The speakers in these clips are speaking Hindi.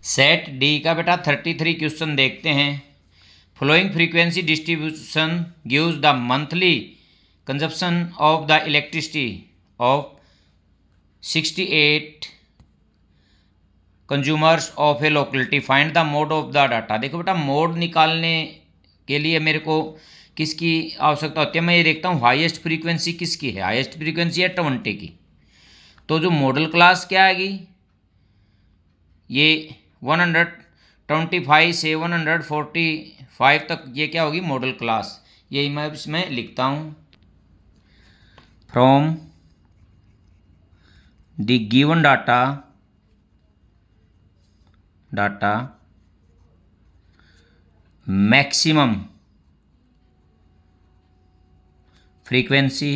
सेट डी का बेटा 33 क्वेश्चन देखते हैं। Following frequency distribution gives the monthly consumption of the electricity of 68 consumers of a locality, find the mode of the data. देखो बेटा, मोड निकालने के लिए मेरे को किसकी आवश्यकता होती है? मैं ये देखता हूँ हाईएस्ट फ्रीक्वेंसी किसकी है। हाईएस्ट फ्रीक्वेंसी है 20 की। तो जो मॉडल क्लास क्या आएगी, ये 125 से 145 तक ये क्या होगी? Model class. यही मैं इसमें लिखता हूँ, from the given data maximum frequency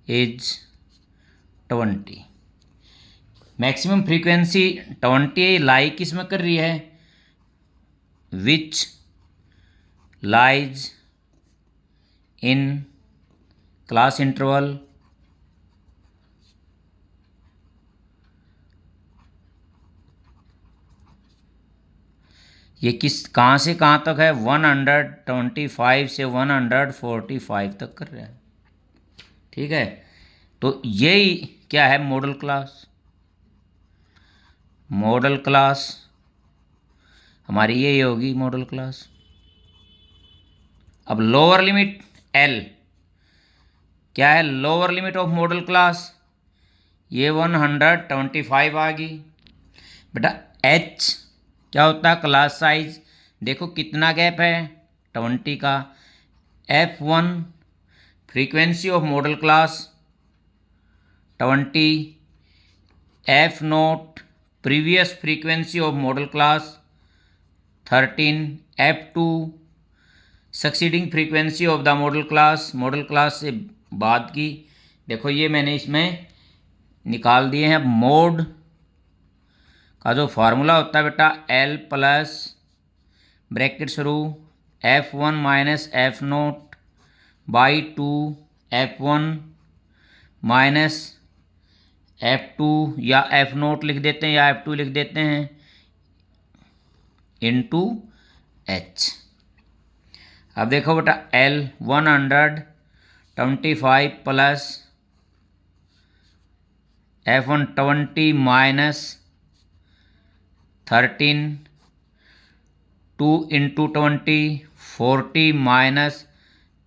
is 20। Maximum frequency 20 लाई किस में कर रही है? Which lies in class interval ये किस कहाँ से कहाँ तक है? 125 से 145 तक कर रहा है। ठीक है, तो यही क्या है? Model class. मॉडल क्लास हमारी यही होगी मॉडल क्लास। अब लोअर लिमिट एल क्या है? Lower limit of model class ये 125 आ गई। बेटा एच क्या होता है? Class size. देखो कितना गैप है? 20 का। F1 frequency of model class 20। F0 previous frequency of model class 13। F2 succeeding frequency of the model class से बाद की। देखो ये मैंने इसमें निकाल दिए हैं। मोड का जो फार्मूला होता है बेटा, L प्लस ब्रैकेट शुरू F1 minus F0 by 2 F1 minus F2 या F0 लिख देते हैं या F2 लिख देते हैं इनटू H। अब देखो बेटा, L 125 plus F120 minus 13 2 into 20 40 minus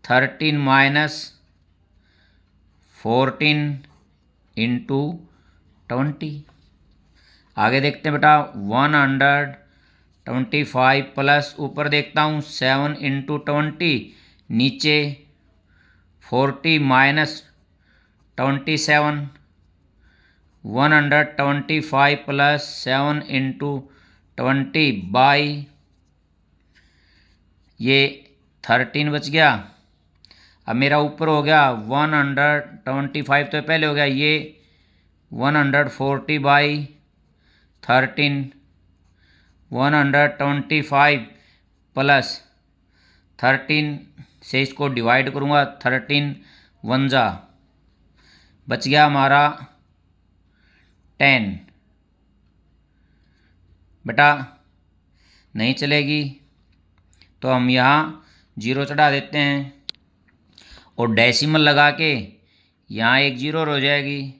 13 minus 14 into 20। आगे देखते हैं बेटा, 125 प्लस ऊपर देखता हूँ 7 इंटू 20, नीचे 40 माइनस 27। 125 प्लस 7 इंटू 20 बाई ये 13 बच गया। अब मेरा ऊपर हो गया 125 तो पहले हो गया, ये 140 बाई 13। 125 प्लस 13 से इसको डिवाइड करूँगा, 13 1 बच गया हमारा 10। बेटा नहीं चलेगी तो हम यहाँ 0 चढ़ा देते हैं और डेसिमल लगा के यहाँ एक 0 हो जाएगी।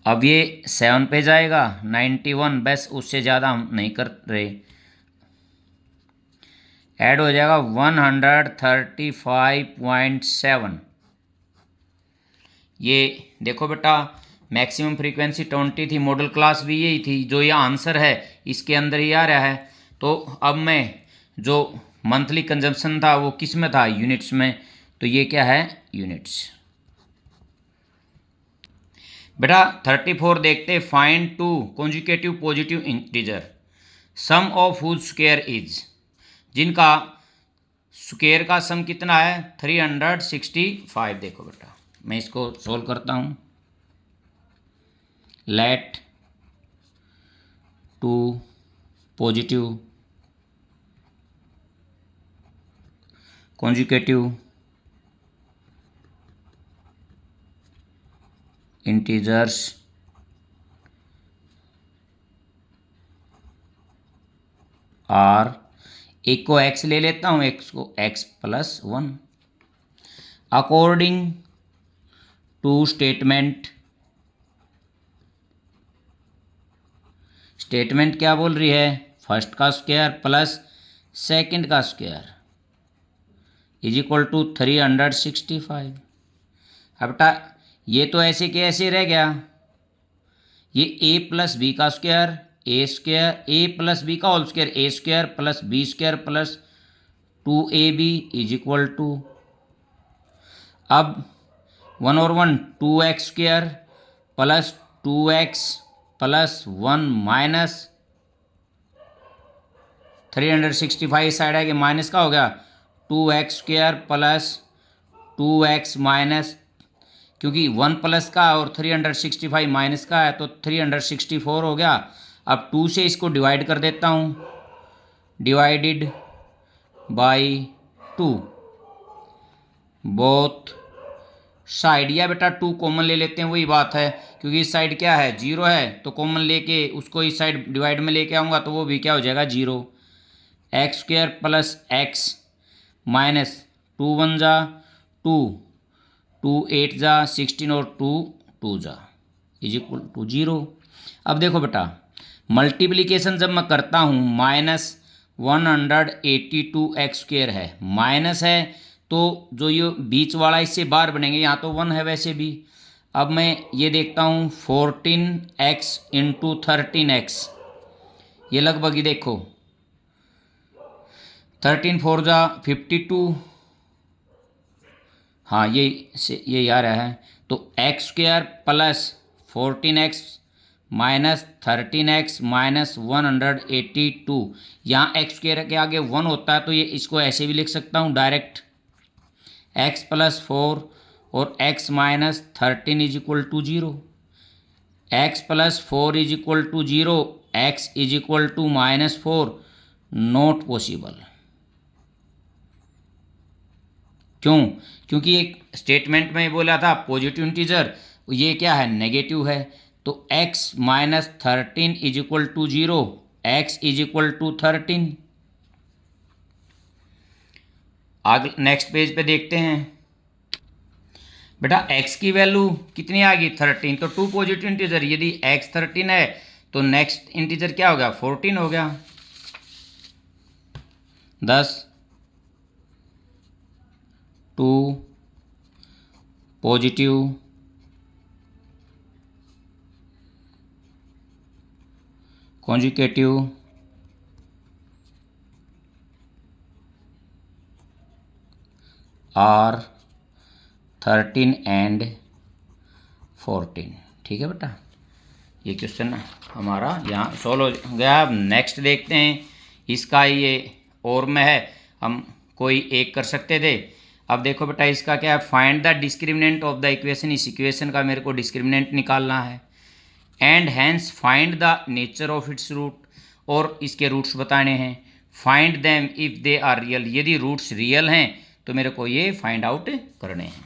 अब ये 7 पे जाएगा 91, बस उससे ज़्यादा हम नहीं कर रहे। ऐड हो जाएगा 135.7। ये देखो बेटा, मैक्सिमम फ्रीक्वेंसी 20 थी, मॉडल क्लास भी यही थी। जो ये आंसर है इसके अंदर ही आ रहा है। तो अब मैं जो मंथली कंजम्पशन था वो किस में था? यूनिट्स में। तो ये क्या है? यूनिट्स। बेटा 34 देखते, find two consecutive positive integer sum of whose square is. जिनका स्क्वायर का सम कितना है? 365। देखो बेटा मैं इसको सोल्व करता हूँ। Let two positive consecutive integers are, एक को एक्स ले लेता हूँ, एक्स को x plus one. According to statement, statement क्या बोल रही है, फर्स्ट का स्क्वायर प्लस सेकंड का स्क्वायर इज इक्वल टू 365। अब बेटा ये तो ऐसे के ऐसे रह गया, ये ए प्लस बी का square, A square, A plus B का whole square, A square plus B square plus 2ab is equal to, अब 1 और 1 2x square plus 2x plus 1 minus 365 side है कि माइनस का हो गया 2x square plus 2x minus, क्योंकि 1 प्लस का और 365 माइनस का है तो 364 हो गया। अब 2 से इसको डिवाइड कर देता हूँ, डिवाइडेड बाई 2 बोथ साइड, या बेटा 2 कॉमन ले लेते हैं, वही बात है, क्योंकि इस साइड क्या है 0 है, तो कॉमन लेके उसको इस साइड डिवाइड में लेके आऊँगा तो वो भी क्या हो जाएगा 0। X square plus x minus 2 1 जा 2, 2 8 जा 16 और 2 2 जा इज इक्वल टू 0। अब देखो बेटा मल्टीप्लिकेशन जब मैं करता हूँ माइनस 182 एक्स स्क्वायर है, माइनस है तो जो ये बीच वाला इससे बाहर बनेंगे, यहाँ तो 1 है वैसे भी। अब मैं ये देखता हूँ 14x इंटू 13x, ये लगभग ही देखो 13 4 जा 52, हाँ ये आ रहा है, तो x square plus 14x minus 13x minus 182, यहाँ एक्स स्क्वायर के आगे 1 होता है तो ये इसको ऐसे भी लिख सकता हूँ डायरेक्ट, x प्लस 4 और x minus 13 is equal to 0, x plus 4 is equal to 0, x is equal to -4 not possible. क्यों? क्योंकि एक स्टेटमेंट में बोला था पॉजिटिव इंटीजर, ये क्या है नेगेटिव है, तो x minus 13 is equal to 0, x is equal to 13। आगे नेक्स्ट पेज पे देखते हैं बेटा x की वैल्यू कितनी आ गई 13, तो 2 पॉजिटिव इंटीजर, यदि x 13 है तो नेक्स्ट इंटीजर क्या हो गया 14 हो गया। 10 2 पॉजिटिव कॉन्जुगेटिव आर 13 एंड 14। ठीक है बेटा, ये क्वेश्चन हमारा यहाँ सॉल्व हो गया। अब नेक्स्ट देखते हैं, इसका ये और में है, हम कोई एक कर सकते थे। अब देखो बेटा इसका क्या है, find the discriminant of the equation, इस इक्वेशन का मेरे को डिस्क्रिमिनेंट निकालना है, and hence find the nature of its root, और इसके रूट्स बताने हैं। Find them if they are real, यदि रूट्स रियल हैं तो मेरे को ये फाइंड आउट करने हैं।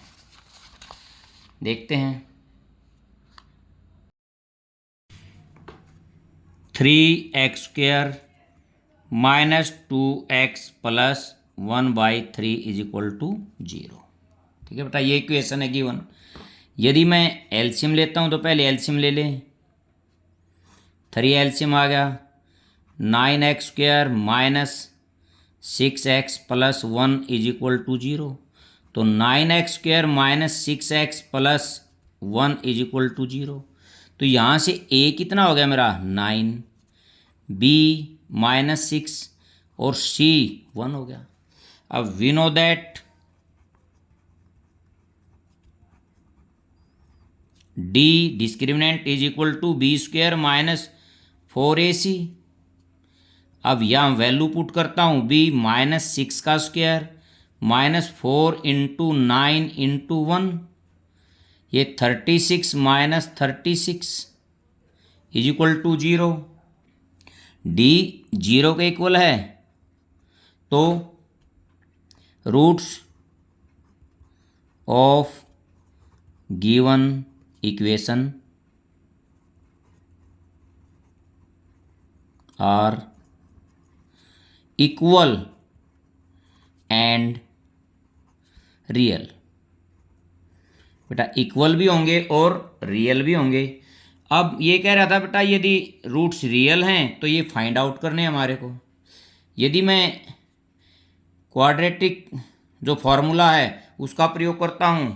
देखते हैं 3x square minus 2x plus 1/3 is equal to 0। ठीक है बेटा, ये इक्वेशन है गिवन। यदि मैं एलसीएम लेता हूँ तो पहले एलसीएम ले लें, 3 एलसीएम आ गया 9x square minus 6x plus 1 is equal to 0, तो 9x square minus 6x plus 1 is equal to 0। तो यहाँ से a कितना हो गया मेरा 9, b -6 और c 1 हो गया। अब we know that d discriminant is equal to B square minus 4ac। अब यहाँ वैल्यू पुट करता हूँ b -6 का स्क्वायर -4 इंटू 9 इंटू 1, ये 36 minus 36 is equal to 0। d 0 के इक्वल है तो roots of given equation are equal and real. बेटा इक्वल भी होंगे और रियल भी होंगे। अब ये कह रहा था बेटा यदि रूट्स रियल हैं तो ये फाइंड आउट करने हमारे को। यदि मैं क्वाड्रेटिक जो फॉर्मूला है उसका प्रयोग करता हूँ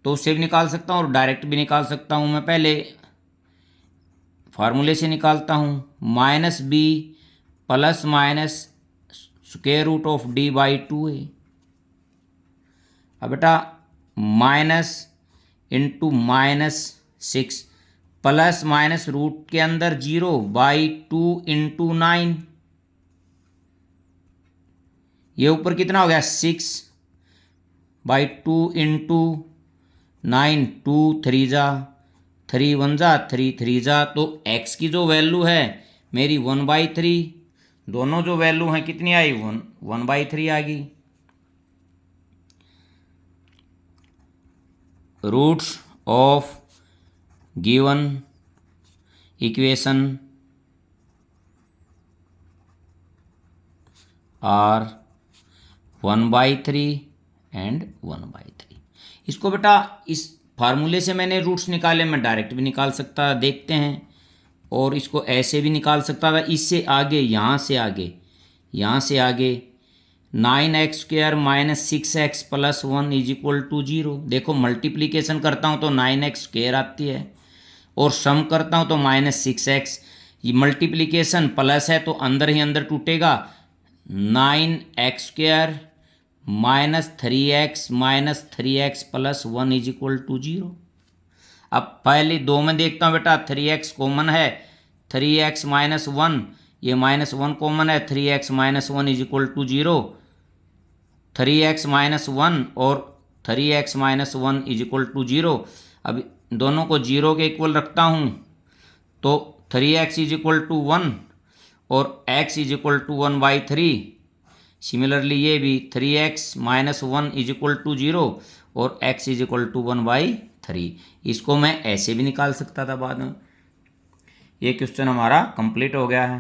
तो उससे भी निकाल सकता हूँ और डायरेक्ट भी निकाल सकता हूँ। मैं पहले फार्मूले से निकालता हूँ, minus B plus minus square root of D by 2a। अब बेटा minus into minus 6 plus minus root के अंदर 0 बाई 2 इंटू 9। ये ऊपर कितना हो गया 6 बाई 2 इंटू 9, 2 3 जा 3 1 जा 3 3 जा। तो x की जो वैल्यू है मेरी 1/3, दोनों जो वैल्यू हैं कितनी आई 1/3 आ गई। Roots of given equation are 1/3 and 1/3। इसको बेटा इस फार्मूले से मैंने रूट्स निकाले, मैं डायरेक्ट भी निकाल सकता, देखते हैं। और इसको ऐसे भी निकाल सकता था। इससे आगे यहाँ से आगे 9x² minus 6x plus 1 is equal to 0। देखो मल्टीप्लीकेशन करता हूँ तो 9x² आती है और सम करता हूँ तो माइनस 6x। ये मल्टीप्लीकेशन प्लस है तो अंदर ही अंदर टूटेगा। 9x² minus 3x plus 1 is equal to 0। अब पहले दो में देखता हूँ बेटा 3x कॉमन है, 3x माइनस 1, ये माइनस 1 कॉमन है, 3x minus 1 is equal to 0। 3x minus 1 और 3x minus 1 is equal to 0। अब दोनों को 0 के इक्वल रखता हूँ तो 3x इज इक्वल टू 1 और x is equal to 1/3। Similarly ये भी 3x minus 1 is equal to 0 और x इज इक्वल टू 1/3। इसको मैं ऐसे भी निकाल सकता था बाद में। ये क्वेश्चन हमारा कंप्लीट हो गया है।